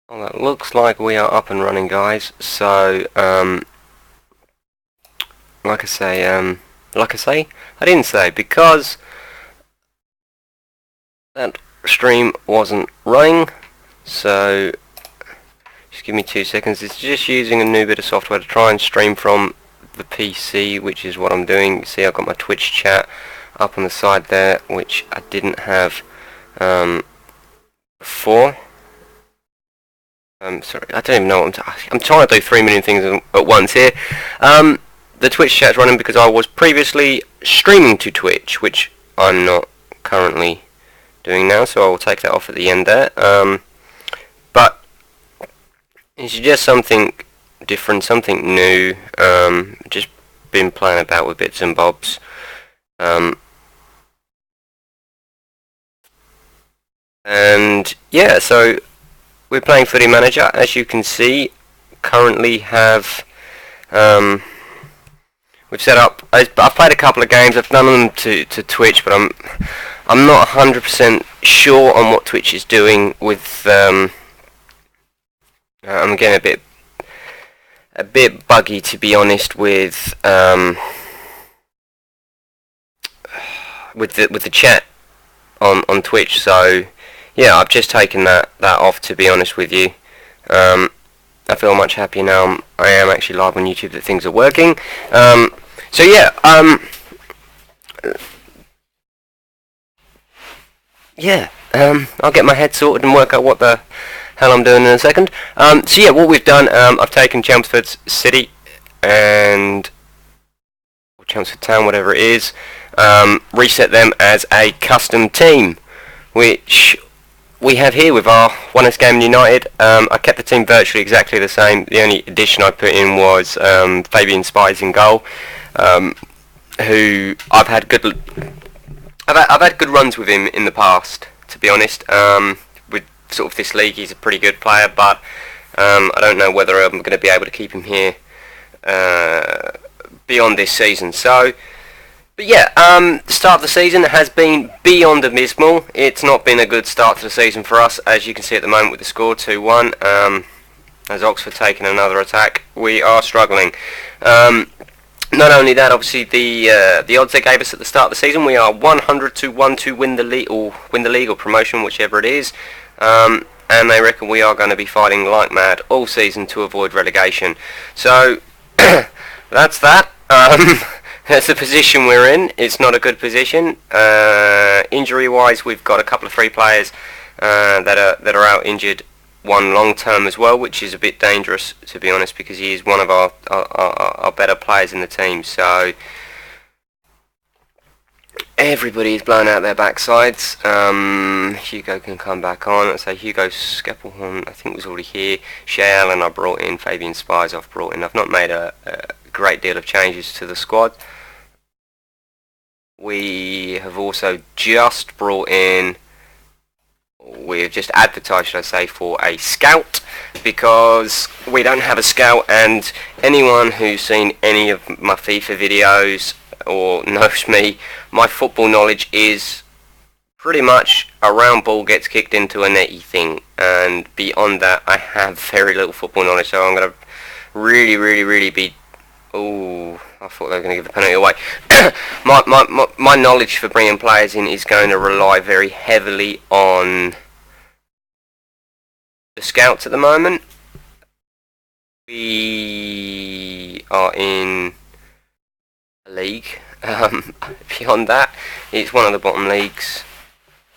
Well, that looks like we are up and running, guys. So, like I say, I didn't say, because that stream wasn't running. So, just give me 2 seconds. It's just using a new bit of software to try and stream from the PC, which is what I'm doing. You see, I've got my Twitch chat up on the side there, which I didn't have before. Sorry, I don't even know what I'm trying to do 3 million things at once here. The Twitch chat's running because I was previously streaming to Twitch, which I'm not currently doing now, so I will take that off at the end there. But it's just something different, something new. Just been playing about with bits and bobs. And yeah, so we're playing Footy Manager. As you can see, currently have we've set up. I've played a couple of games. I've done them to Twitch, but I'm not 100% sure on what Twitch is doing with. I'm getting a bit buggy, to be honest, with the chat on Twitch. So yeah, I've just taken that off, to be honest with you. I feel much happier now. I am actually live on YouTube that things are working. So yeah, I'll get my head sorted and work out what the hell I'm doing in a second. So yeah, what we've done, I've taken Chelmsford City and or Chelmsford Town, whatever it is, reset them as a custom team, which we have here with our 1sgaming United. I kept the team virtually exactly the same. The only addition I put in was Fabian Spies in goal, who I've had good runs with him in the past, to be honest. With sort of this league, he's a pretty good player, but I don't know whether I'm going to be able to keep him here beyond this season. So. But yeah, the start of the season has been beyond abysmal. It's not been a good start to the season for us, as you can see at the moment with the score 2-1. As Oxford taking another attack, we are struggling. Not only that, obviously the odds they gave us at the start of the season, we are 100 to 1 to win the league or promotion, whichever it is. And they reckon we are going to be fighting like mad all season to avoid relegation. So that's that. That's the position we're in. It's not a good position. Injury-wise, we've got a couple of free players that are out injured. One long-term as well, which is a bit dangerous, to be honest, because he is one of our better players in the team. So everybody is blowing out their backsides. Hugo can come back on. Let's say Hugo Skeppelhorn, I think, was already here. Shea Allen I brought in. Fabian Spies I've brought in. I've not made a great deal of changes to the squad. We have also just brought in, we've just advertised, should I say, for a scout, because we don't have a scout, and anyone who's seen any of my FIFA videos or knows me, my football knowledge is pretty much a round ball gets kicked into a netty thing, and beyond that I have very little football knowledge, so I'm going to really be... Oh, I thought they were going to give the penalty away. my knowledge for bringing players in is going to rely very heavily on the scouts at the moment. We are in a league. Beyond that, it's one of the bottom leagues.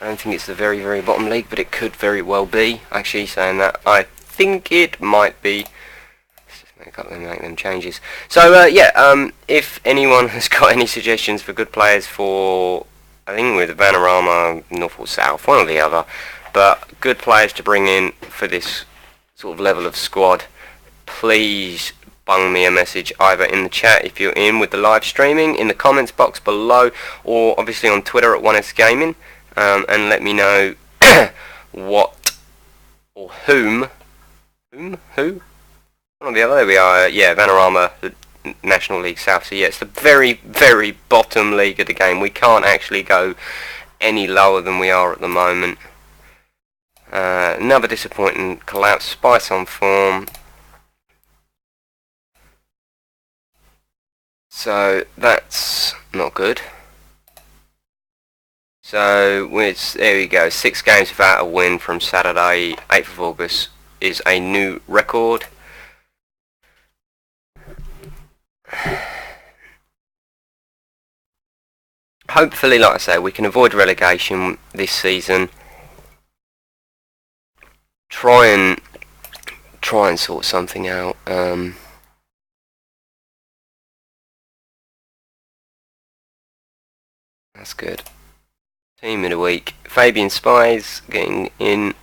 I don't think it's the very bottom league, but it could very well be. Actually, saying that, I think it might be. Make them changes. So yeah, if anyone has got any suggestions for good players for, I think with Vanarama, North or South, one or the other, but good players to bring in for this sort of level of squad, please bung me a message either in the chat if you're in with the live streaming, in the comments box below, or obviously on Twitter at 1sgaming, and let me know what or who. One or the other, there we are, yeah, Vanarama, the National League South, so yeah, it's the very bottom league of the game. We can't actually go any lower than we are at the moment. Another disappointing collapse. Spice on form. So that's not good. So there we go. 6 games without a win from Saturday, 8th of August is a new record. Hopefully, like I say, we can avoid relegation this season. Try and sort something out. That's good. Team of the week. Fabian Spies getting in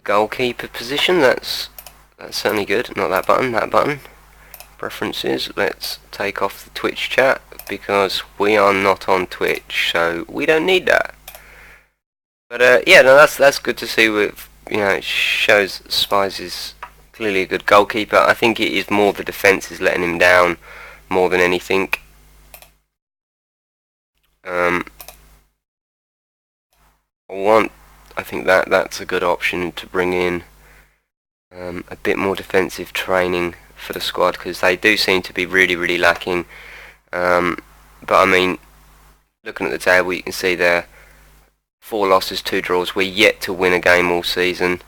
goalkeeper position. That's certainly good. Not that button. That button. Preferences. Let's take off the Twitch chat because we are not on Twitch, so we don't need that. But yeah, no, that's good to see. With it shows Spies is clearly a good goalkeeper. I think it is more the defence is letting him down more than anything. I think that's a good option to bring in a bit more defensive training for the squad because they do seem to be really lacking. But I mean, looking at the table, you can see there 4 losses, 2 draws. We're yet to win a game all season,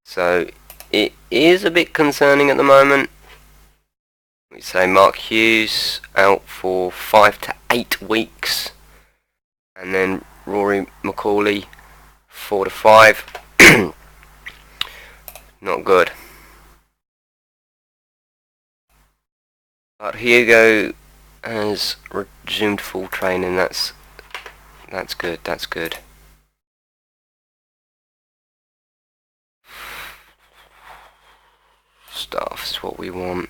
so it is a bit concerning at the moment. We say Mark Hughes out for 5 to 8 weeks, and then Rory McCauley 4 to 5. Not good. But Hugo has resumed full training. That's good. That's good. Staff is what we want.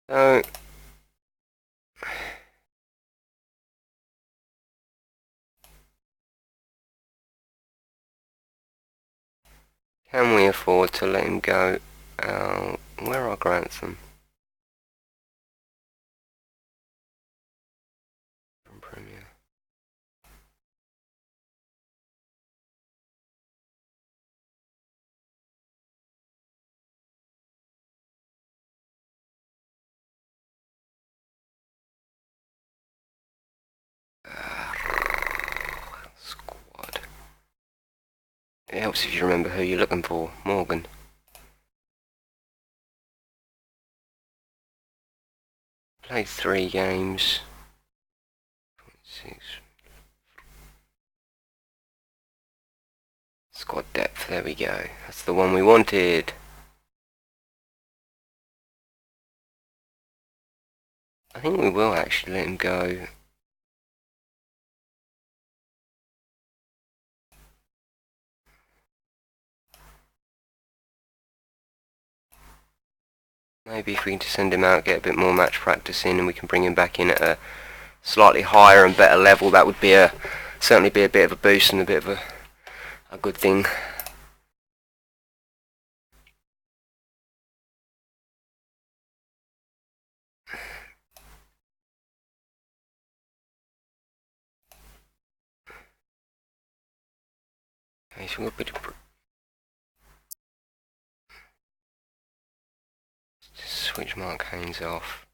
So can we afford to let him go? Where are Grantham? From Premier. Squad. It helps if you remember who you're looking for. Morgan. Played 3 games. 6. Squad depth, there we go. That's the one we wanted. I think we will actually let him go. Maybe if we can just send him out, get a bit more match practice in, and we can bring him back in at a slightly higher and better level, that would be certainly be a bit of a boost and a bit of a good thing. Okay, so we'll put switch Mark Haynes off.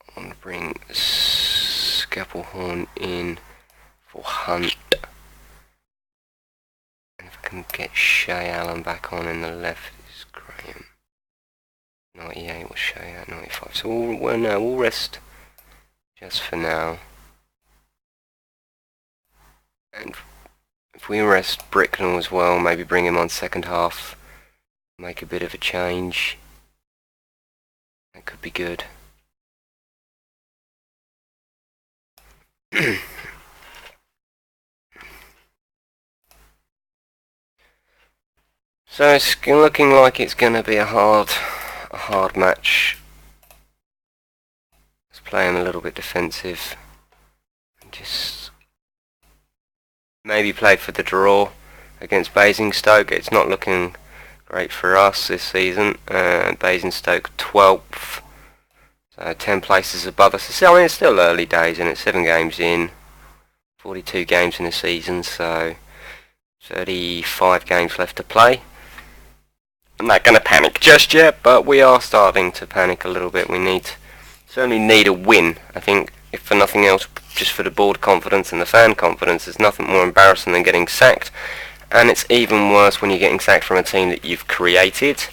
I want to bring Skeppelhorn in for Hunt. And if I can get Shay Allen back on in the left, is Graham. 98 was Shay at 95. So we'll rest just for now. And if we rest Bricknell as well, maybe bring him on second half, make a bit of a change. That could be good. So it's looking like it's going to be a hard match. Let's play him a little bit defensive. Just maybe play for the draw against Basingstoke. It's not looking great for us this season. Basingstoke 12th, so 10 places above us. I mean, it's still early days and it's 7 games in, 42 games in a season, so 35 games left to play. I'm not going to panic just yet, but we are starting to panic a little bit. We certainly need a win. I think, if for nothing else, just for the board confidence and the fan confidence. There's nothing more embarrassing than getting sacked, and it's even worse when you're getting sacked from a team that you've created.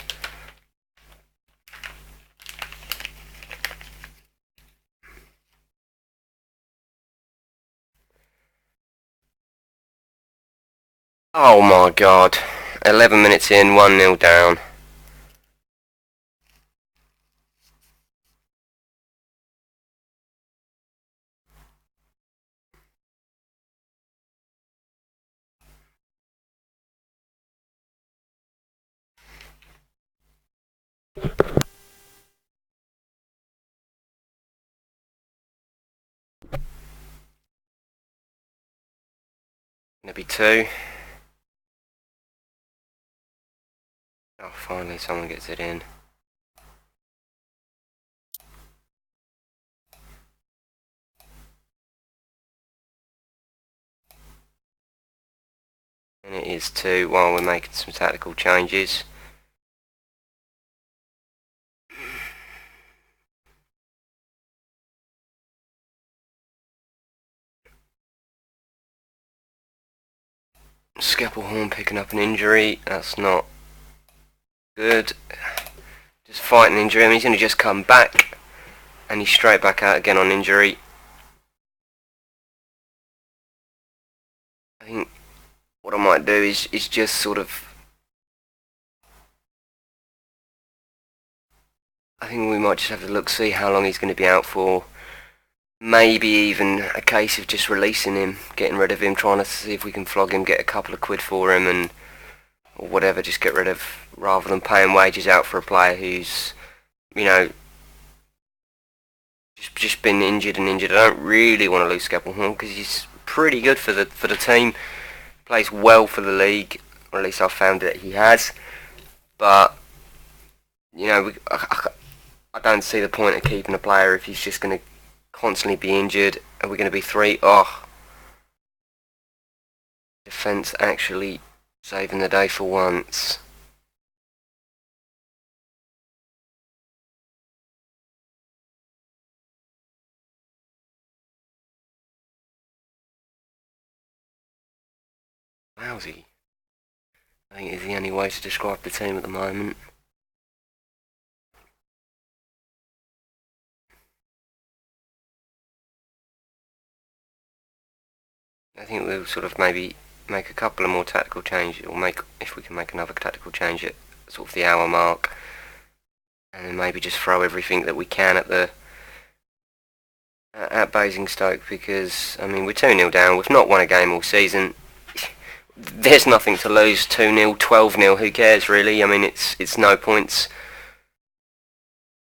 Oh my god. 11 minutes in, 1-0 down. Gonna be 2. Oh, finally someone gets it in. And it is 2 while we're making some tactical changes. Skeppelhorn picking up an injury. That's not good. Just fighting injury. I mean, he's going to just come back, and he's straight back out again on injury. I think what I might do is just sort of... I think we might just have to look, see how long he's going to be out for. Maybe even a case of just releasing him, getting rid of him, trying to see if we can flog him, get a couple of quid for him, and or whatever, just get rid of, rather than paying wages out for a player who's, you know, just been injured and injured. I don't really want to lose Skeppelhorn because he's pretty good for the team, plays well for the league, or at least I've found that he has. But you know, I don't see the point of keeping a player if he's just going to constantly be injured. Are we going to be 3? Oh, defence actually saving the day for once. Lousy, I think, is the only way to describe the team at the moment. I think we'll sort of maybe make a couple of more tactical changes, or if we can make another tactical change at sort of the hour mark, and then maybe just throw everything that we can at Basingstoke, because I mean, we're 2-0 down. We've not won a game all season. There's nothing to lose. 2-0, 12-0. Who cares really? I mean, it's no points,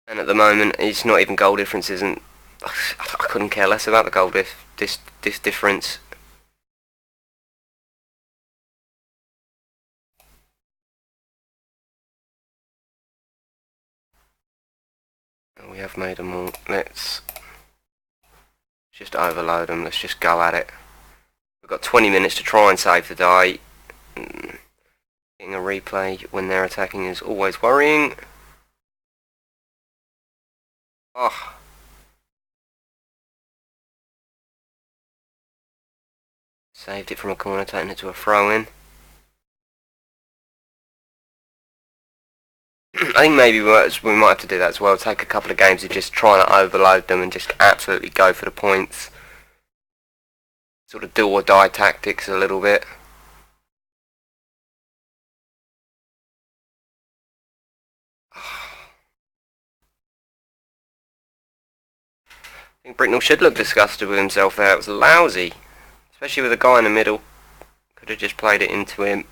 and at the moment, it's not even goal difference. Isn't I couldn't care less about the goal difference. We have made them all. Let's just overload them. Let's just go at it. We've got 20 minutes to try and save the day. Getting a replay when they're attacking is always worrying. Oh. Saved it from a corner, taking it to a throw-in. I think maybe we might have to do that as well. Take a couple of games of just trying to overload them and just absolutely go for the points. Sort of do or die tactics a little bit. I think Bricknell should look disgusted with himself there. It was lousy. Especially with a guy in the middle. Could have just played it into him.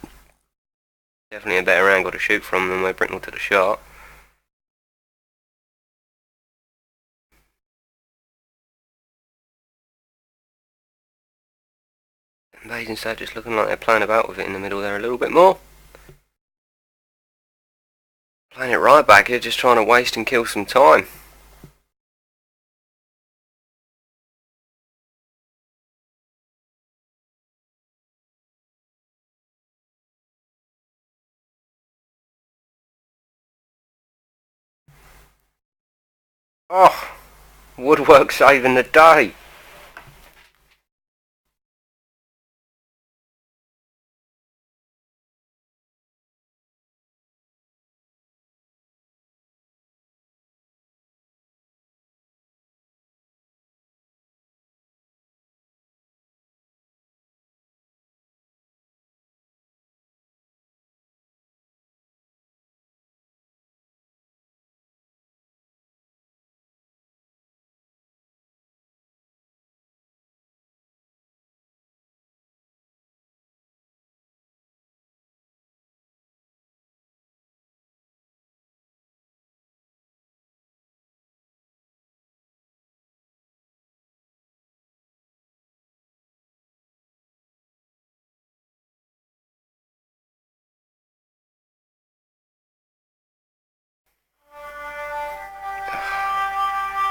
Definitely a better angle to shoot from than where Bricknell took the shot. Amazing stuff, just looking like they're playing about with it in the middle there a little bit more. Playing it right back here, just trying to waste and kill some time. Oh, woodwork saving the day.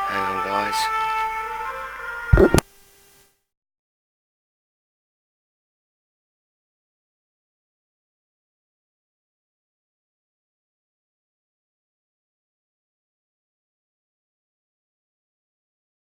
Hang on guys.